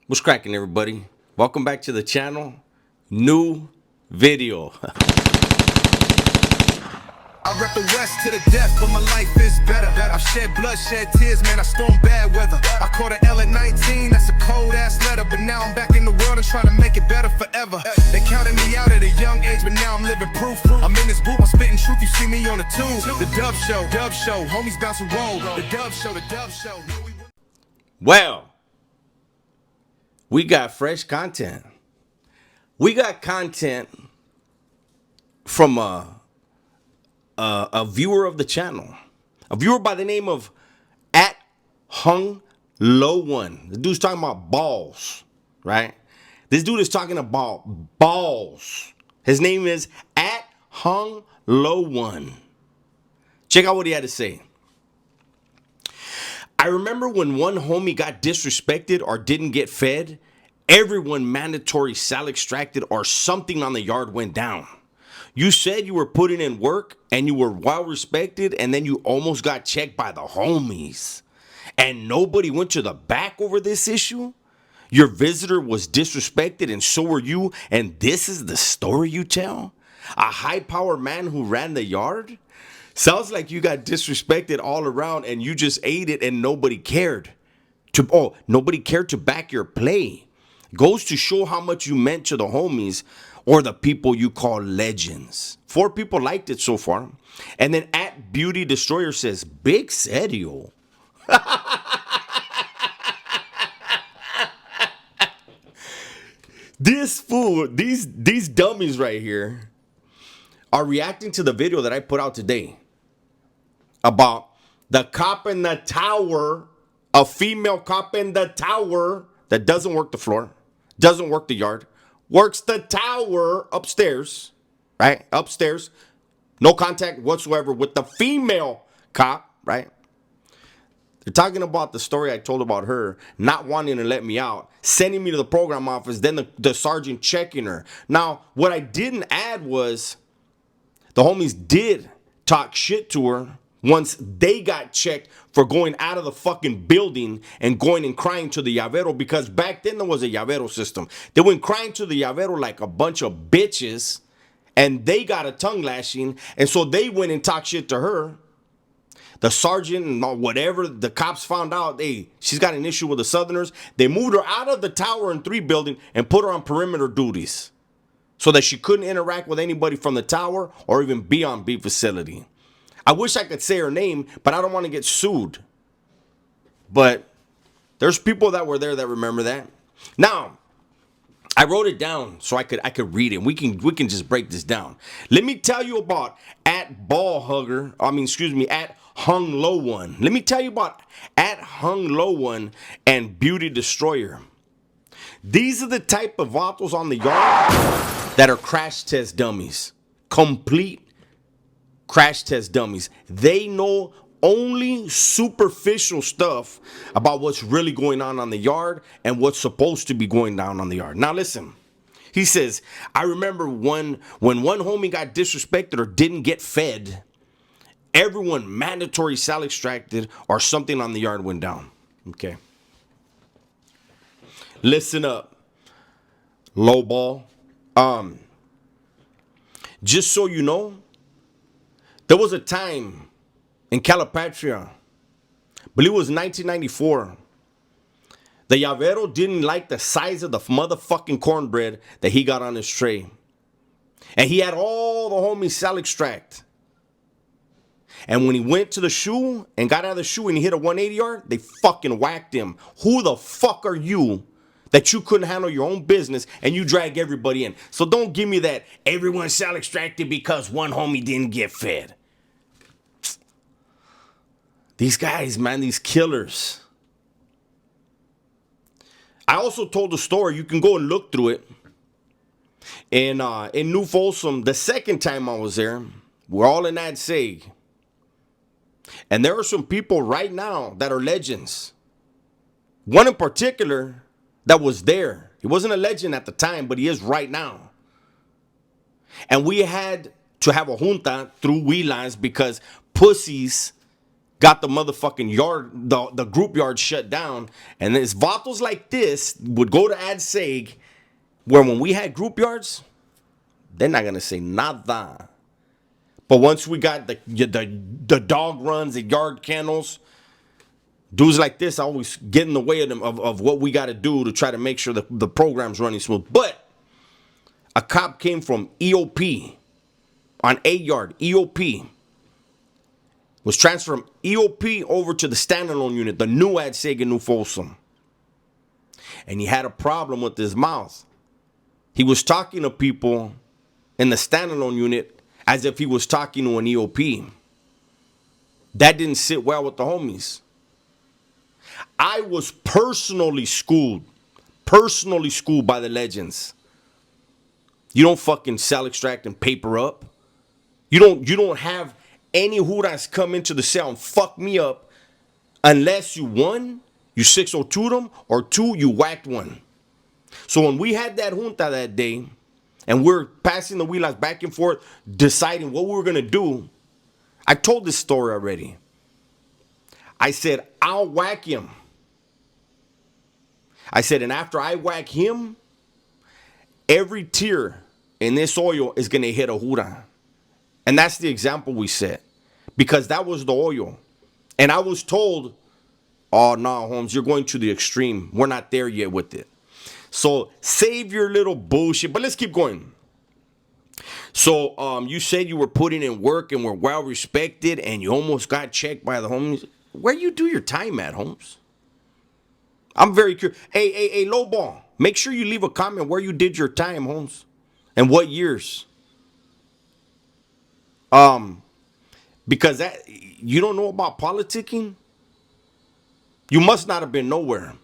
What's cracking, everybody? Welcome back to the channel. New video. I rep the West to the death, but my life is better. I've shed blood, shed tears, man, I stormed bad weather. I caught an L at 19, that's a cold-ass letter. But now I'm back in the world and trying to make it better forever. They counted me out at a young age, but now I'm living proof. I'm in this booth, I'm spitting truth, you see me on the tube. The Dub Show, homies bounce and roll. The Dub Show. Well, we got fresh content. We got content from a viewer of the channel. A viewer by the name of at Hung Low One. The dude's talking about balls, right? This dude is talking about balls. His name is at Hung Low One. Check out what he had to say. I remember when one homie got disrespected or didn't get fed, everyone mandatory sal extracted or something on the yard went down. You said you were putting in work and you were well respected, and then you almost got checked by the homies. And nobody went to the back over this issue? Your visitor was disrespected and so were you, and this is the story you tell? A high-power man who ran the yard? Sounds like you got disrespected all around and you just ate it and nobody cared. Nobody cared to back your play. Goes to show how much you meant to the homies or the people you call legends. 4 people liked it so far. And then at Beauty Destroyer says, Big serio. This fool, these dummies right here are reacting to the video that I put out today about the cop in the tower, a female cop in the tower that doesn't work the floor, doesn't work the yard, works the tower upstairs, right? Upstairs, no contact whatsoever with the female cop, right? They're talking about the story I told about her not wanting to let me out, sending me to the program office, then the sergeant checking her. Now, what I didn't add was the homies did talk shit to her once they got checked for going out of the fucking building and going and crying to the llavero, because back then there was a llavero system. They went crying to the llavero like a bunch of bitches, and they got a tongue lashing, and so they went and talked shit to her. The sergeant and whatever, the cops found out, hey, she's got an issue with the Southerners. They moved her out of the Tower and 3 building and put her on perimeter duties so that she couldn't interact with anybody from the tower or even be on B facility. I wish I could say her name, but I don't want to get sued. But there's people that were there that remember that. Now, I wrote it down so I could read it. We can just break this down. Let me tell you about at Hung Low One. Let me tell you about at Hung Low One and Beauty Destroyer. These are the type of vatos on the yard that are crash test dummies. Complete crash test dummies. They know only superficial stuff about what's really going on the yard and what's supposed to be going down on the yard. Now listen, he says, I remember when one homie got disrespected or didn't get fed, everyone mandatory sal extracted or something on the yard went down. Okay. Listen up, low ball. Just so you know, there was a time in Calipatria, I believe it was 1994, the llavero didn't like the size of the motherfucking cornbread that he got on his tray. And he had all the homies sal extract. And when he went to the shoe and got out of the shoe and he hit a 180 yard, they fucking whacked him. Who the fuck are you that you couldn't handle your own business and you drag everybody in? So don't give me that everyone sal extracted because one homie didn't get fed. These guys, man, these killers. I also told the story. You can go and look through it. In New Folsom, the second time I was there, we're all in that SEG. And there are some people right now that are legends. One in particular that was there. He wasn't a legend at the time, but he is right now. And we had to have a junta through WeLines because pussies got the motherfucking yard, the group yard shut down. And it's vatos like this would go to AdSeg, where when we had group yards, they're not going to say nada. But once we got the dog runs, the yard kennels, dudes like this always get in the way of them of what we got to do to try to make sure the program's running smooth. But a cop came from EOP on a yard. EOP was transferred from EOP over to the standalone unit, the new AdSeg in New Folsom. And he had a problem with his mouth. He was talking to people in the standalone unit as if he was talking to an EOP. That didn't sit well with the homies. I was personally schooled by the legends. You don't fucking sell, extract, and paper up. You don't have any huras come into the cell and fuck me up unless you, one, you 602'd them, or two, you whacked one. So when we had that junta that day, and we're passing the wheelers back and forth, deciding what we were going to do, I told this story already. I said, I'll whack him. I said, and after I whack him, every tear in this oil is going to hit a jura. And that's the example we set. Because that was the oil. And I was told, oh, no, Holmes, you're going to the extreme. We're not there yet with it. So save your little bullshit. But let's keep going. So you said you were putting in work and were well respected and you almost got checked by the homies. Where you do your time at, Holmes? I'm very curious. Hey, Lowball, make sure you leave a comment where you did your time, Holmes. And what years. Because that you don't know about politicking? You must not have been nowhere.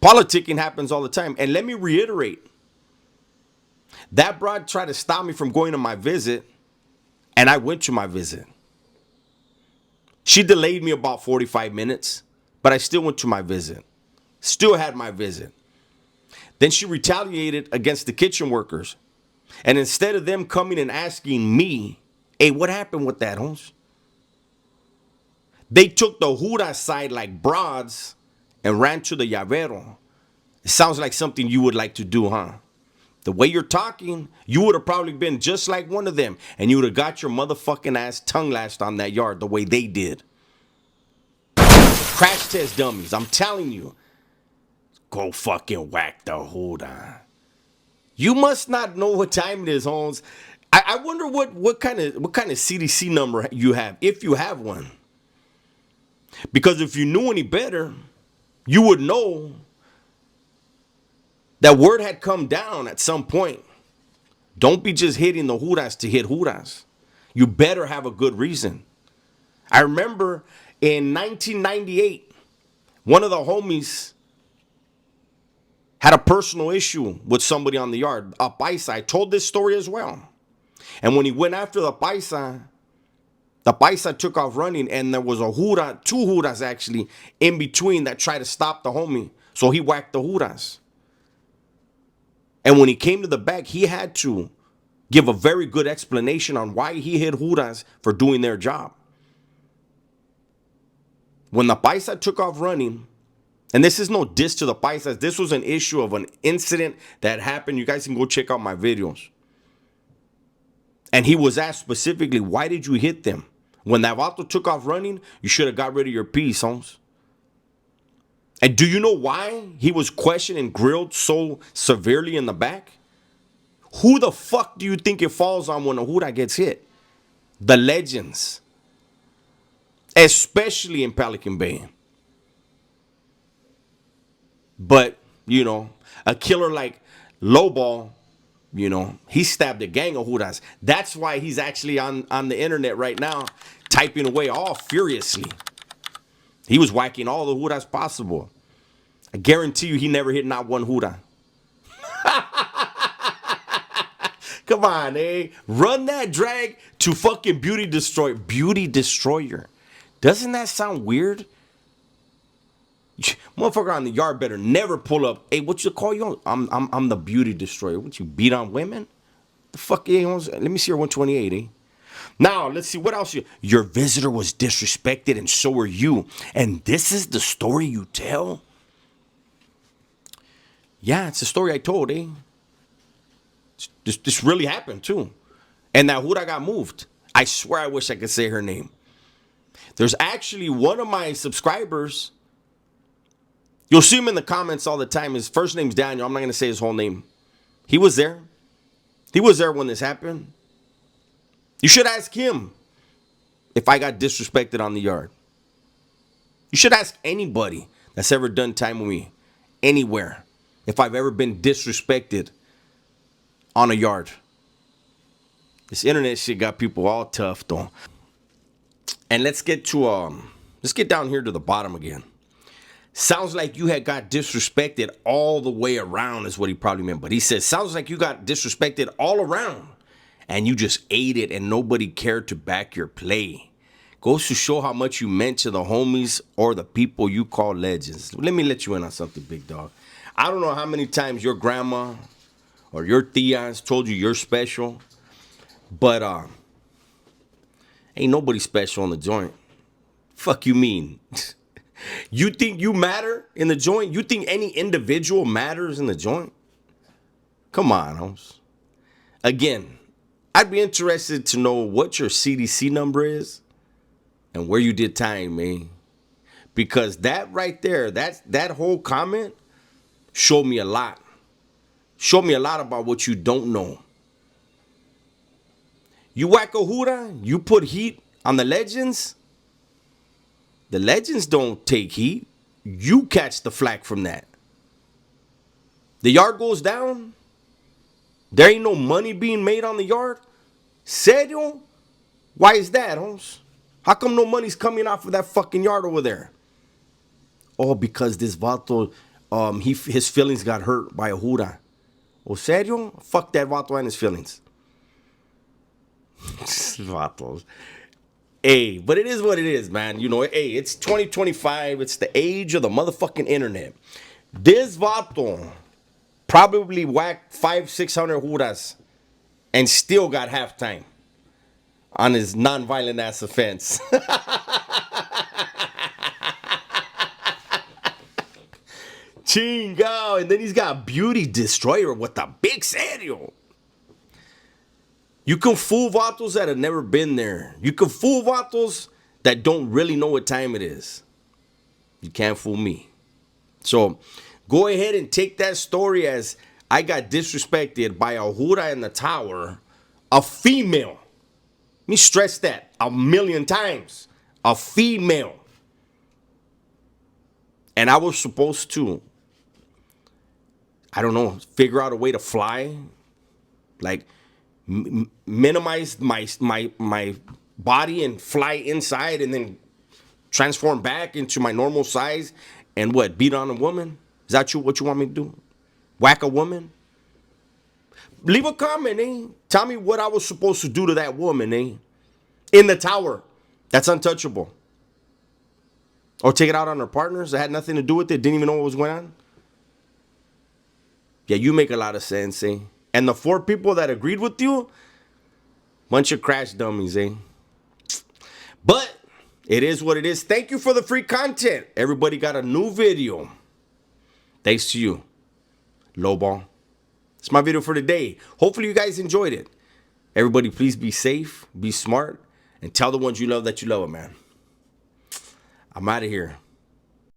Politicking happens all the time. And let me reiterate. That broad tried to stop me from going to my visit, and I went to my visit. She delayed me about 45 minutes, but I still went to my visit. Still had my visit. Then she retaliated against the kitchen workers. And instead of them coming and asking me, hey, what happened with that, Holmes? They took the jura side like broads and ran to the llavero. It sounds like something you would like to do, huh? The way you're talking, you would have probably been just like one of them. And you would have got your motherfucking ass tongue lashed on that yard the way they did. Crash test dummies, I'm telling you. Go fucking whack the jura. You must not know what time it is, Holmes. I wonder what kind of CDC number you have, if you have one. Because if you knew any better, you would know that word had come down at some point. Don't be just hitting the juras to hit juras. You better have a good reason. I remember in 1998, one of the homies had a personal issue with somebody on the yard, a paisa. I told this story as well. And when he went after the paisa took off running, and there was a jura, two juras actually, in between that tried to stop the homie. So he whacked the juras. And when he came to the back, he had to give a very good explanation on why he hit juras for doing their job. When the paisa took off running, and this is no diss to the paisas, this was an issue of an incident that happened. You guys can go check out my videos. And he was asked specifically, why did you hit them? When that vato took off running, you should have got rid of your piece, Holmes. And do you know why he was questioned and grilled so severely in the back? Who the fuck do you think it falls on when a jura gets hit? The legends. Especially in Pelican Bay. But, you know, a killer like Lowball, you know, he stabbed a gang of juras. That's why he's actually on the internet right now, typing away all furiously. He was whacking all the juras possible. I guarantee you he never hit not one jura. Come on, eh? Run that drag to fucking Beauty Destroyer. Beauty Destroyer. Doesn't that sound weird? Motherfucker on the yard better never pull up. Hey, what you call you? I'm the Beauty Destroyer. What, you beat on women? The fuck, eh? Let me see your 128, eh? Now, let's see what else. Your visitor was disrespected and so were you. And this is the story you tell? Yeah, it's the story I told, eh? This really happened, too. And that Hura got moved. I swear I wish I could say her name. There's actually one of my subscribers. You'll see him in the comments all the time. His first name's Daniel. I'm not going to say his whole name. He was there. He was there when this happened. You should ask him if I got disrespected on the yard. You should ask anybody that's ever done time with me, anywhere, if I've ever been disrespected on a yard. This internet shit got people all tough, though. And let's get down here to the bottom again. Sounds like you had got disrespected all the way around is what he probably meant. But he says, sounds like you got disrespected all around and you just ate it and nobody cared to back your play. Goes to show how much you meant to the homies or the people you call legends. Let me let you in on something, big dog. I don't know how many times your grandma or your tias told you you're special, but ain't nobody special on the joint. Fuck you mean? You think you matter in the joint? You think any individual matters in the joint? Come on, homes. Again, I'd be interested to know what your CDC number is and where you did time, man. Because that right there, that whole comment showed me a lot. Showed me a lot about what you don't know. You whack a Hura, you put heat on the legends. The legends don't take heat. You catch the flack from that. The yard goes down. There ain't no money being made on the yard. Serio? Why is that, homes? How come no money's coming off of that fucking yard over there? Oh, because this vato, his feelings got hurt by a Hura. Oh, serio? Fuck that vato and his feelings. Vatos. Hey, but it is what it is, man. You know, hey, it's 2025. It's the age of the motherfucking internet. This vato probably whacked 500-600 Huras and still got halftime on his non-violent ass offense. Chingao. And then he's got Beauty Destroyer with the big serio. You can fool vatos that have never been there. You can fool vatos that don't really know what time it is. You can't fool me. So go ahead and take that story as I got disrespected by a Hura in the tower, a female. Let me stress that 1,000,000 times. A female. And I was supposed to, I don't know, figure out a way to fly. Like, minimize my body and fly inside and then transform back into my normal size and what, beat on a woman? Is that what you want me to do? Whack a woman? Leave a comment, eh? Tell me what I was supposed to do to that woman, eh? In the tower. That's untouchable. Or take it out on her partners that had nothing to do with it, didn't even know what was going on. Yeah, you make a lot of sense, eh? And the 4 people that agreed with you, bunch of crash dummies, eh? But it is what it is. Thank you for the free content. Everybody got a new video. Thanks to you, Lowball. It's my video for today. Hopefully you guys enjoyed it. Everybody, please be safe, be smart, and tell the ones you love that you love them, man. I'm out of here.